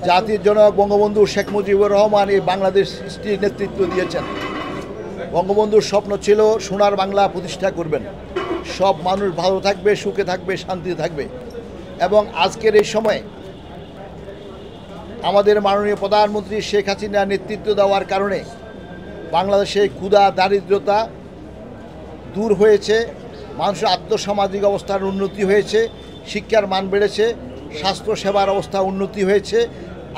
জাতির জনক বঙ্গবন্ধু শেখ মুজিবুর রহমান এই বাংলাদেশ সৃষ্টির নেতৃত্ব দিয়েছেন। বঙ্গবন্ধুর স্বপ্ন ছিল সোনার বাংলা প্রতিষ্ঠা করবেন, সব মানুষ ভালো থাকবে, সুখে থাকবে, শান্তিতে থাকবে। এবং আজকের এই সময়ে আমাদের মাননীয় প্রধানমন্ত্রী শেখ হাসিনা নেতৃত্ব দেওয়ার কারণে বাংলাদেশে ক্ষুধা দারিদ্রতা দূর হয়েছে, মানুষের আর্থসামাজিক অবস্থার উন্নতি হয়েছে, শিক্ষার মান বেড়েছে, স্বাস্থ্যসেবার অবস্থা উন্নতি হয়েছে।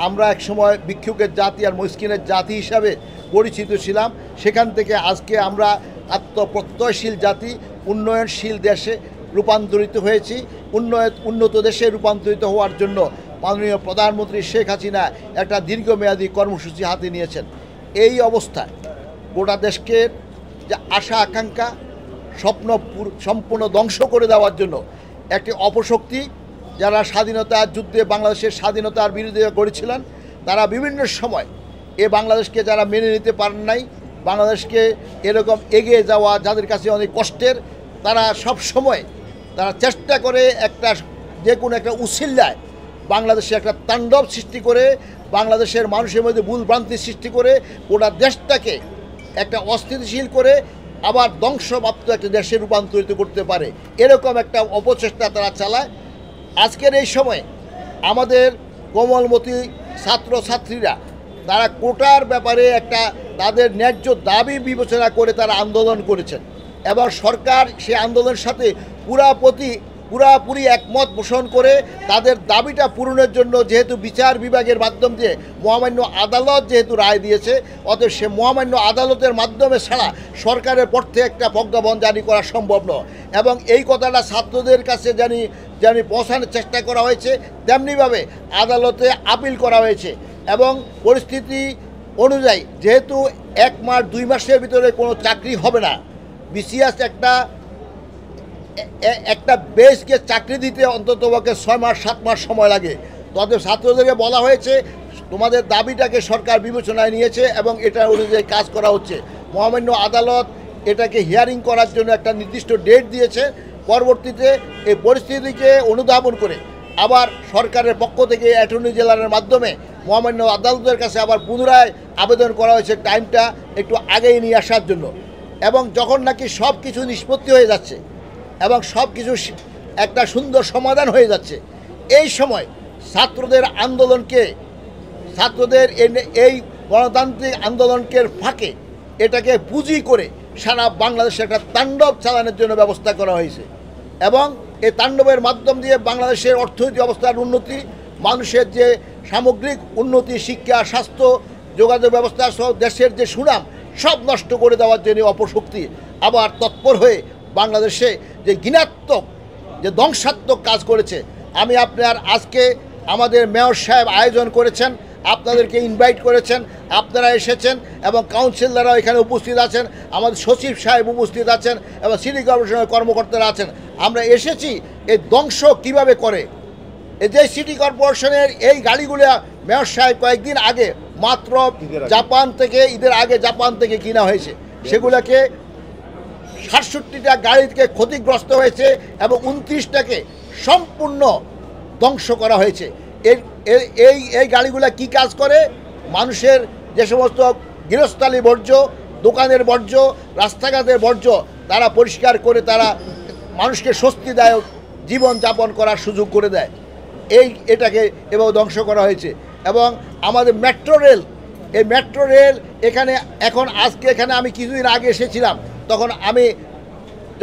আমরা একসময় ভিক্ষুকের জাতি আর মস্কিনের জাতি হিসাবে পরিচিত ছিলাম, সেখান থেকে আজকে আমরা আত্মপ্রত্যয়শীল জাতি, উন্নয়নশীল দেশে রূপান্তরিত হয়েছি। উন্নত দেশে রূপান্তরিত হওয়ার জন্য মাননীয় প্রধানমন্ত্রী শেখ হাসিনা একটা দীর্ঘমেয়াদী কর্মসূচি হাতে নিয়েছেন। এই অবস্থায় গোটা দেশকে যে আশা আকাঙ্ক্ষা স্বপ্ন সম্পূর্ণ ধ্বংস করে দেওয়ার জন্য একটি অপশক্তি, যারা স্বাধীনতা যুদ্ধে বাংলাদেশের স্বাধীনতার বিরোধিতা করেছিলেন, তারা বিভিন্ন সময় এ বাংলাদেশকে যারা মেনে নিতে পারেন নাই, বাংলাদেশকে এরকম এগিয়ে যাওয়া যাদের কাছে অনেক কষ্টের, তারা সব সময় তারা চেষ্টা করে একটা যে কোনো একটা উছিল্লায় বাংলাদেশে একটা তাণ্ডব সৃষ্টি করে, বাংলাদেশের মানুষের মধ্যে ভুলভ্রান্তি সৃষ্টি করে গোটা দেশটাকে একটা অস্থিতিশীল করে আবার ধ্বংসপ্রাপ্ত একটা দেশে রূপান্তরিত করতে পারে, এরকম একটা অপচেষ্টা তারা চালায়। আজকের এই সময় আমাদের কোমলমতি ছাত্রছাত্রীরা তারা কোটার ব্যাপারে একটা তাদের ন্যায্য দাবি বিবেচনা করে তারা আন্দোলন করেছেন এবং সরকার সে আন্দোলনের সাথে পুরাপুরি একমত পোষণ করে তাদের দাবিটা পূরণের জন্য যেহেতু বিচার বিভাগের মাধ্যম দিয়ে মহামান্য আদালত যেহেতু রায় দিয়েছে, অতএব সে মহামান্য আদালতের মাধ্যমে ছাড়া সরকারের পক্ষে একটা প্রজ্ঞাপন জারি করা সম্ভব নয়। এবং এই কথাটা ছাত্রদের কাছে জানি পৌঁছানোর চেষ্টা করা হয়েছে, তেমনিভাবে আদালতে আপিল করা হয়েছে। এবং পরিস্থিতি অনুযায়ী যেহেতু 1 মাস 2 মাসের ভিতরে কোনো চাকরি হবে না, বিসিএস একটা বেসকে চাকরি দিতে অন্তত 6 মাস 7 মাস সময় লাগে। তবে ছাত্রদেরকে বলা হয়েছে তোমাদের দাবিটাকে সরকার বিবেচনায় নিয়েছে এবং এটা অনুযায়ী কাজ করা হচ্ছে। মহামান্য আদালত এটাকে হিয়ারিং করার জন্য একটা নির্দিষ্ট ডেট দিয়েছে। পরবর্তীতে এই পরিস্থিতিকে অনুধাবন করে আবার সরকারের পক্ষ থেকে অ্যাটর্নি জেনারেলের মাধ্যমে মহামান্য আদালতের কাছে আবার পুনরায় আবেদন করা হয়েছে টাইমটা একটু আগেই নিয়ে আসার জন্য। এবং যখন নাকি সব কিছু নিষ্পত্তি হয়ে যাচ্ছে এবং সব কিছু একটা সুন্দর সমাধান হয়ে যাচ্ছে, এই সময় ছাত্রদের এই গণতান্ত্রিক আন্দোলনকে ফাঁকে এটাকে পুঁজি করে সারা বাংলাদেশে একটা তাণ্ডব চালানোর জন্য ব্যবস্থা করা হয়েছে। এবং এই তাণ্ডবের মাধ্যম দিয়ে বাংলাদেশের অর্থনৈতিক অবস্থার উন্নতি, মানুষের যে সামগ্রিক উন্নতি, শিক্ষা, স্বাস্থ্য, যোগাযোগ ব্যবস্থা সহ দেশের যে সুনাম সব নষ্ট করে দেওয়ার জন্য অপশক্তি আবার তৎপর হয়ে বাংলাদেশে যে ঘৃণাত্মক যে ধ্বংসাত্মক কাজ করেছে। আমি আপনার আজকে আমাদের মেয়র সাহেব আয়োজন করেছেন, আপনাদেরকে ইনভাইট করেছেন, আপনারা এসেছেন এবং কাউন্সিলররাও এখানে উপস্থিত আছেন, আমাদের সচিব সাহেব উপস্থিত আছেন এবং সিটি কর্পোরেশনের কর্মকর্তারা আছেন। আমরা এসেছি এই ধ্বংস কিভাবে করে। এই যে সিটি কর্পোরেশনের এই গাড়িগুলো মেয়র সাহেব কয়েকদিন আগে মাত্র ঈদের আগে জাপান থেকে কিনা হয়েছে, সেগুলোকে 67টা গাড়ি থেকে ক্ষতিগ্রস্ত হয়েছে এবং 29টাকে সম্পূর্ণ ধ্বংস করা হয়েছে। এই গাড়িগুলো কি কাজ করে? মানুষের যে সমস্ত গৃহস্থালী বর্জ্য, দোকানের বর্জ্য, রাস্তাঘাটের বর্জ্য তারা পরিষ্কার করে তারা মানুষকে স্বস্তিদায়ক জীবনযাপন করার সুযোগ করে দেয়। এটাকে এভাবে ধ্বংস করা হয়েছে। এবং আমাদের মেট্রো রেল, এই মেট্রো রেল আজকে এখানে আমি কিছুদিন আগে এসেছিলাম,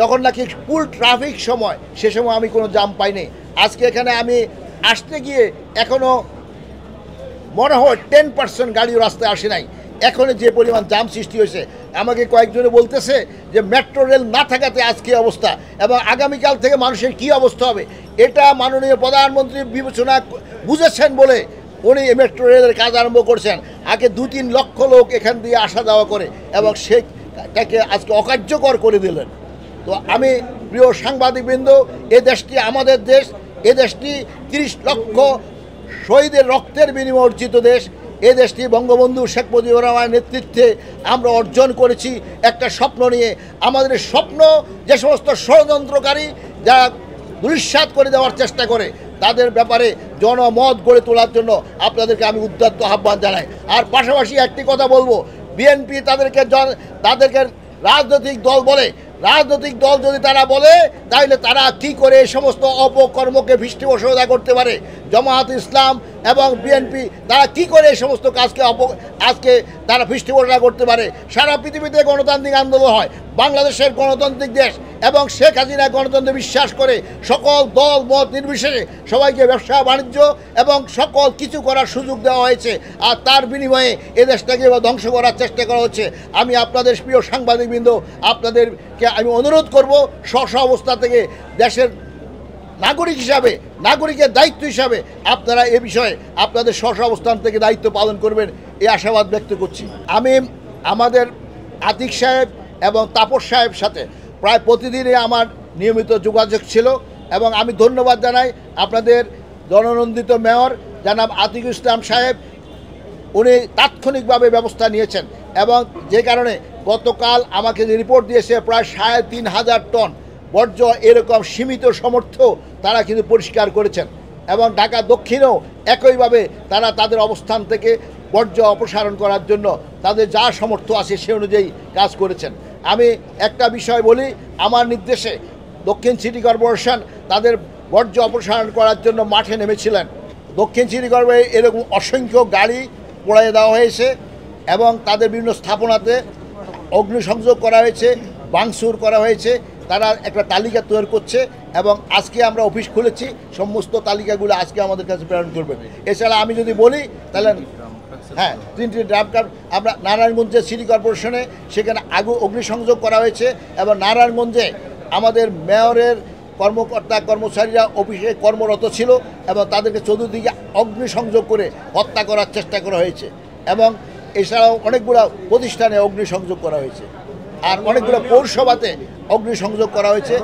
যখন নাকি ফুল ট্রাফিক সময়, সে সময় আমি কোনো জাম পাইনি। আজকে এখানে আমি আসতে গিয়ে এখনও মনে হয় 10% গাড়িও রাস্তায় আসে নাই। এখনও যে পরিমাণ জাম সৃষ্টি হয়েছে, আমাকে কয়েকজনে বলতেছে যে মেট্রো রেল না থাকাতে আজকে অবস্থা এবং আগামীকাল থেকে মানুষের কি অবস্থা হবে। এটা মাননীয় প্রধানমন্ত্রী বিবেচনা বুঝেছেন বলে উনি মেট্রো রেলের কাজ আরম্ভ করছেন। আগে 2-3 লক্ষ লোক এখান দিয়ে আসা যাওয়া করে এবং সেটাকে আজকে অকার্যকর করে দিলেন। তো আমি প্রিয় সাংবাদিকবৃন্দ, এ দেশটি আমাদের দেশ, এ দেশটি 30 লক্ষ শহীদের রক্তের বিনিময়ে অর্জিত দেশ। এ দেশটি বঙ্গবন্ধু শেখ মুজিবুর রহমানের নেতৃত্বে আমরা অর্জন করেছি একটা স্বপ্ন নিয়ে। আমাদের স্বপ্ন যে সমস্ত ষড়যন্ত্রকারী যারা দুঃসাৎ করে দেওয়ার চেষ্টা করে তাদের ব্যাপারে জনমত গড়ে তোলার জন্য আপনাদেরকে আমি উদ্যত আহ্বান জানাই। আর পাশাপাশি একটি কথা বলবো, বিএনপি তাদেরকে রাজনৈতিক দল বলে, রাজনৈতিক দল যদি তারা বলে তাহলে তারা কি করে এই সমস্ত অপকর্মকে পৃষ্ঠপোষকতা করতে পারে? জামায়াত ইসলাম এবং বিএনপি তারা কি করে এই সমস্ত কাজকে আজকে তারা পৃষ্ঠপোষকতা করতে পারে? সারা পৃথিবীতে গণতান্ত্রিক আন্দোলন হয়, বাংলাদেশের গণতান্ত্রিক দেশ এবং শেখ হাসিনা গণতন্ত্রে বিশ্বাস করে সকল দল মত নির্বিশেষে সবাইকে ব্যবসা বাণিজ্য এবং সকল কিছু করার সুযোগ দেওয়া হয়েছে, আর তার বিনিময়ে এ দেশটাকে ধ্বংস করার চেষ্টা করা হচ্ছে। আমি আপনাদের প্রিয় সাংবাদিকবৃন্দ, আপনাদেরকে আমি অনুরোধ করব, স্ব অবস্থা থেকে দেশের নাগরিক হিসাবে, নাগরিকের দায়িত্ব হিসাবে আপনারা এ বিষয়ে আপনাদের স্ব অবস্থান থেকে দায়িত্ব পালন করবেন, এই আশাবাদ ব্যক্ত করছি। আমি আমাদের আতিক সাহেব এবং তাপস সাহেব সাথে প্রায় প্রতিদিনই আমার নিয়মিত যোগাযোগ ছিল এবং আমি ধন্যবাদ জানাই আপনাদের জননন্দিত মেয়র জনাব আতিকুল ইসলাম সাহেব। উনি তাৎক্ষণিকভাবে ব্যবস্থা নিয়েছেন এবং যে কারণে গতকাল আমাকে যে রিপোর্ট দিয়েছে প্রায় ৩,৫০০ টন বর্জ্য এরকম সীমিত সামর্থ্য তারা কিন্তু পরিষ্কার করেছেন এবং ঢাকা দক্ষিণেও একইভাবে তারা তাদের অবস্থান থেকে বর্জ্য অপসারণ করার জন্য তাদের যা সামর্থ্য আছে সে অনুযায়ী কাজ করেছেন। আমি একটা বিষয় বলি, আমার নির্দেশে দক্ষিণ সিটি কর্পোরেশন তাদের বর্জ্য অপসারণ করার জন্য মাঠে নেমেছিলেন। দক্ষিণ সিটি কর্পোরেশন এরকম অসংখ্য গাড়ি পোড়াইয়ে দেওয়া হয়েছে এবং তাদের বিভিন্ন স্থাপনাতে অগ্নিসংযোগ করা হয়েছে, ভাঙচুর করা হয়েছে। তারা একটা তালিকা তৈরি করছে এবং আজকে আমরা অফিস খুলেছি, সমস্ত তালিকাগুলো আজকে আমাদের কাছে প্রেরণ করবে। এছাড়া আমি যদি বলি তাহলে হ্যাঁ, 3টি ড্রাম কার্ড আমরা নারায়ণগঞ্জে সিটি কর্পোরেশনে সেখানে অগ্নিসংযোগ করা হয়েছে এবং নারায়ণগঞ্জে আমাদের মেয়রের কর্মকর্তা কর্মচারীরা অফিসে কর্মরত ছিল এবং তাদেরকে চতুর্দিকে অগ্নিসংযোগ করে হত্যা করার চেষ্টা করা হয়েছে এবং এছাড়াও অনেকগুলো প্রতিষ্ঠানে অগ্নিসংযোগ করা হয়েছে আর অনেকগুলো পৌরসভাতে অগ্নিসংযোগ করা হয়েছে।